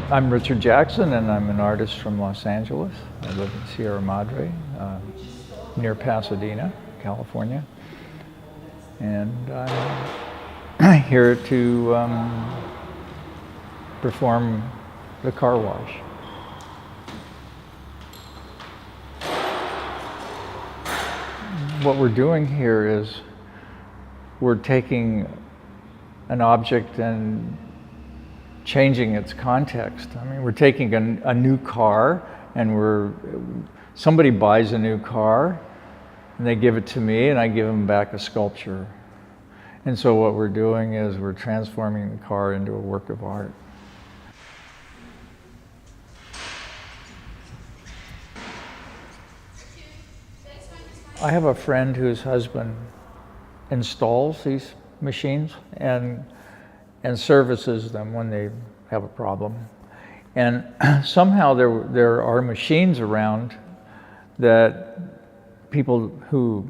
I'm Richard Jackson, and I'm an artist from Los Angeles. I live in Sierra Madre, near Pasadena, California. And I'm here to perform the car wash. What we're doing here is we're taking an object and changing its context. I mean, we're taking a new car, and somebody buys a new car, and they give it to me, and I give them back a sculpture. And so what we're doing is we're transforming the car into a work of art. I have a friend whose husband installs these machines and services them when they have a problem. And somehow there are machines around that people who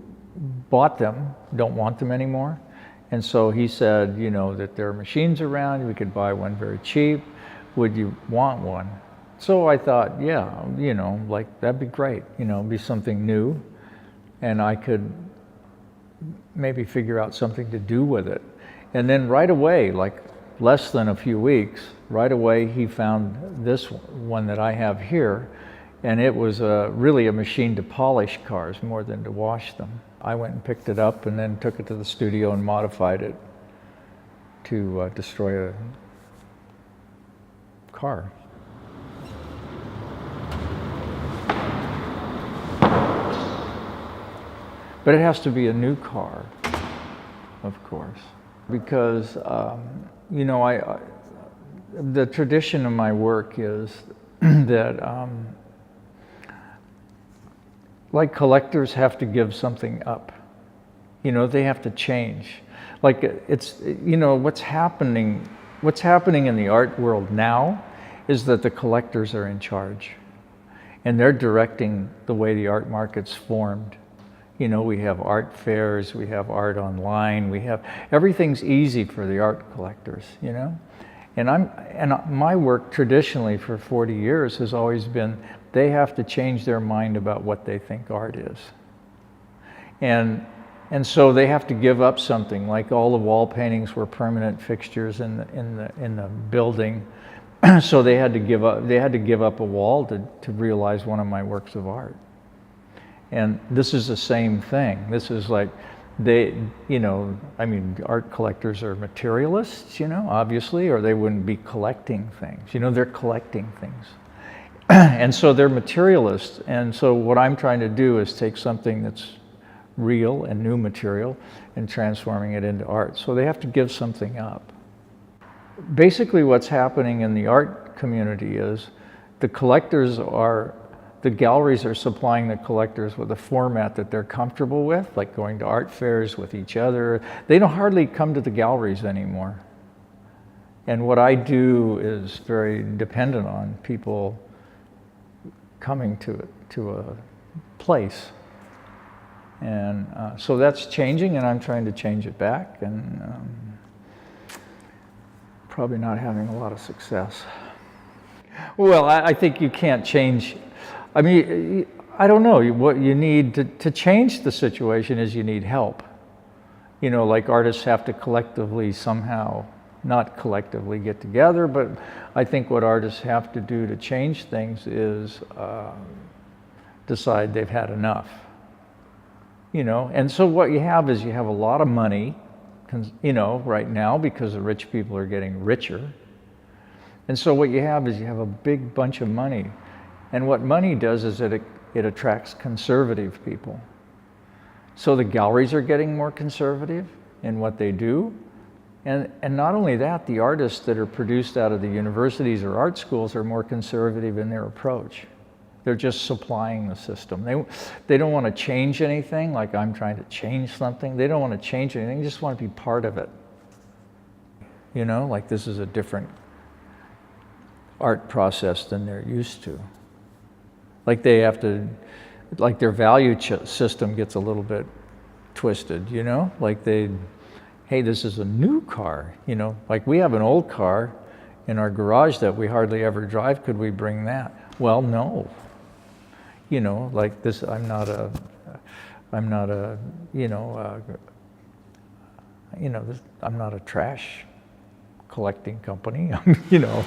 bought them don't want them anymore. And so he said, you know, that there are machines around, we could buy one very cheap. Would you want one? So I thought, yeah, you know, like that'd be great, you know, be something new. And I could maybe figure out something to do with it. And then right away, like less than a few weeks, right away he found this one that I have here, and it was really a machine to polish cars more than to wash them. I went and picked it up and then took it to the studio and modified it to destroy a car. But it has to be a new car, of course, because you know, the tradition of my work is that like collectors have to give something up. You know, they have to change. Like it's, you know, what's happening in the art world now is that the collectors are in charge, and they're directing the way the art market's formed. You know, we have art fairs, we have art online, everything's easy for the art collectors, you know? And my work traditionally for 40 years has always been, they have to change their mind about what they think art is. And so they have to give up something, like all the wall paintings were permanent fixtures in the building. So they had to give up a wall to realize one of my works of art. And this is the same thing. This is like, you know, I mean, art collectors are materialists, you know, obviously, or they wouldn't be collecting things. You know, they're collecting things. And so they're materialists. And so what I'm trying to do is take something that's real and new material and transforming it into art. So they have to give something up. Basically what's happening in the art community is the galleries are supplying the collectors with a format that they're comfortable with, like going to art fairs with each other. They don't hardly come to the galleries anymore. And what I do is very dependent on people coming to a place. And so that's changing, and I'm trying to change it back, and probably not having a lot of success. Well, I think you can't change. I mean, I don't know. What you need to change the situation is you need help. You know, like artists have to collectively somehow, not collectively get together, but I think what artists have to do to change things is decide they've had enough. You know, and so what you have is you have a lot of money, you know, right now, because the rich people are getting richer. And so what you have is you have a big bunch of money. And what money does is it attracts conservative people. So the galleries are getting more conservative in what they do. And not only that, the artists that are produced out of the universities or art schools are more conservative in their approach. They're just supplying the system. They don't want to change anything, like I'm trying to change something. They don't want to change anything, they just want to be part of it. You know, like this is a different art process than they're used to. Like they have to, like their value system gets a little bit twisted, you know? Like hey, this is a new car, you know? Like we have an old car, in our garage that we hardly ever drive. Could we bring that? Well, no. You know, like this, I'm not a, I'm not a trash collecting company, you know.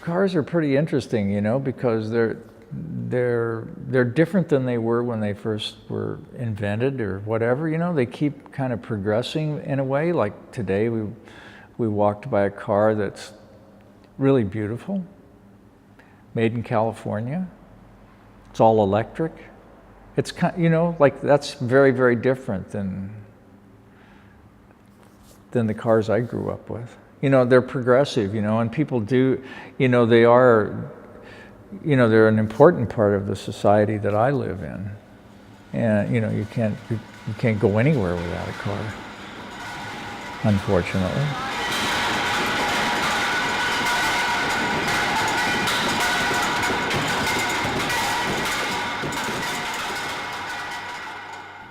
Cars are pretty interesting, you know, because they're different than they were when they first were invented or whatever. You know, they keep kind of progressing in a way. Like today, we walked by a car that's really beautiful, made in California. It's all electric. It's kind, you know, like that's very, very different than the cars I grew up with. You know, they're progressive, you know, and people do, you know, they are, you know, they're an important part of the society that I live in. And, you know, you can't go anywhere without a car, unfortunately.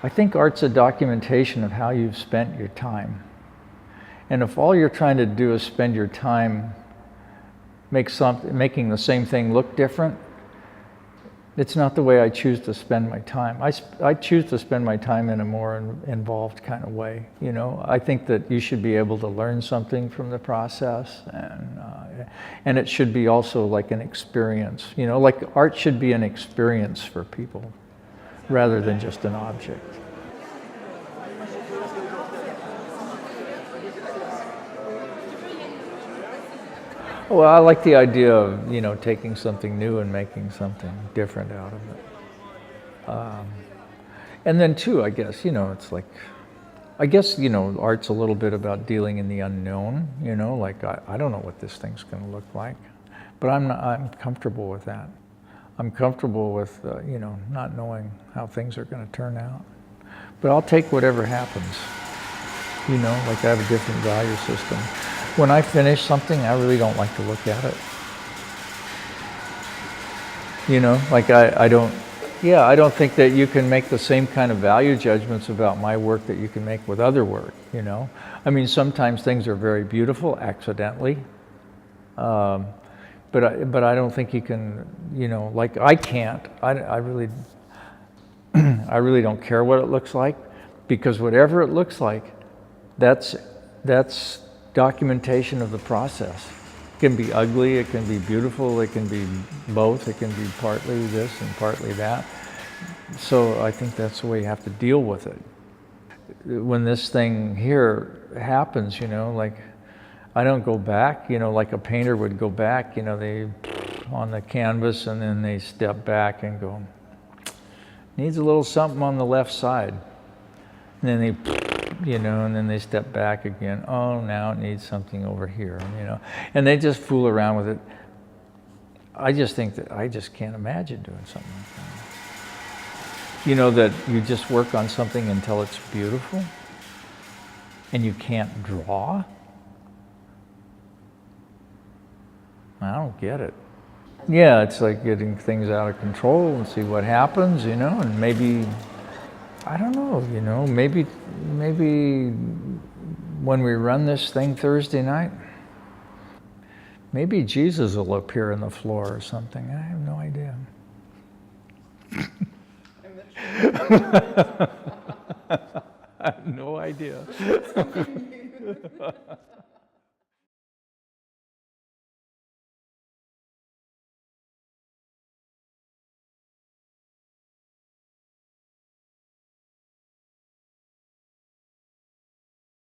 I think art's a documentation of how you've spent your time. And if all you're trying to do is spend your time making the same thing look different, it's not the way I choose to spend my time. I choose to spend my time in a more involved kind of way. You know, I think that you should be able to learn something from the process, and it should be also like an experience. You know, like art should be an experience for people rather than just an object. Well, I like the idea of, you know, taking something new and making something different out of it. And then too, I guess, you know, it's like, I guess, you know, art's a little bit about dealing in the unknown, you know, like I don't know what this thing's going to look like, but I'm comfortable with that. I'm comfortable with, you know, not knowing how things are going to turn out. But I'll take whatever happens, you know, like I have a different value system. When I finish something, I really don't like to look at it. You know, like I don't think that you can make the same kind of value judgments about my work that you can make with other work, you know. I mean, sometimes things are very beautiful accidentally, but I don't think you can, you know, like I can't. I really I really don't care what it looks like, because whatever it looks like, that's documentation of the process. It can be ugly, it can be beautiful, it can be both, it can be partly this and partly that. So I think that's the way you have to deal with it. When this thing here happens, you know, like I don't go back, you know, like a painter would go back, you know, they on the canvas and then they step back and go, needs a little something on the left side. And then they, you know, and then they step back again. Oh, now it needs something over here, you know. And they just fool around with it. I just think that I just can't imagine doing something like that. You know, that you just work on something until it's beautiful and you can't draw. I don't get it. Yeah, it's like getting things out of control and see what happens, you know, and maybe, I don't know, you know, maybe when we run this thing Thursday night, maybe Jesus will appear on the floor or something. I have no idea. I have no idea.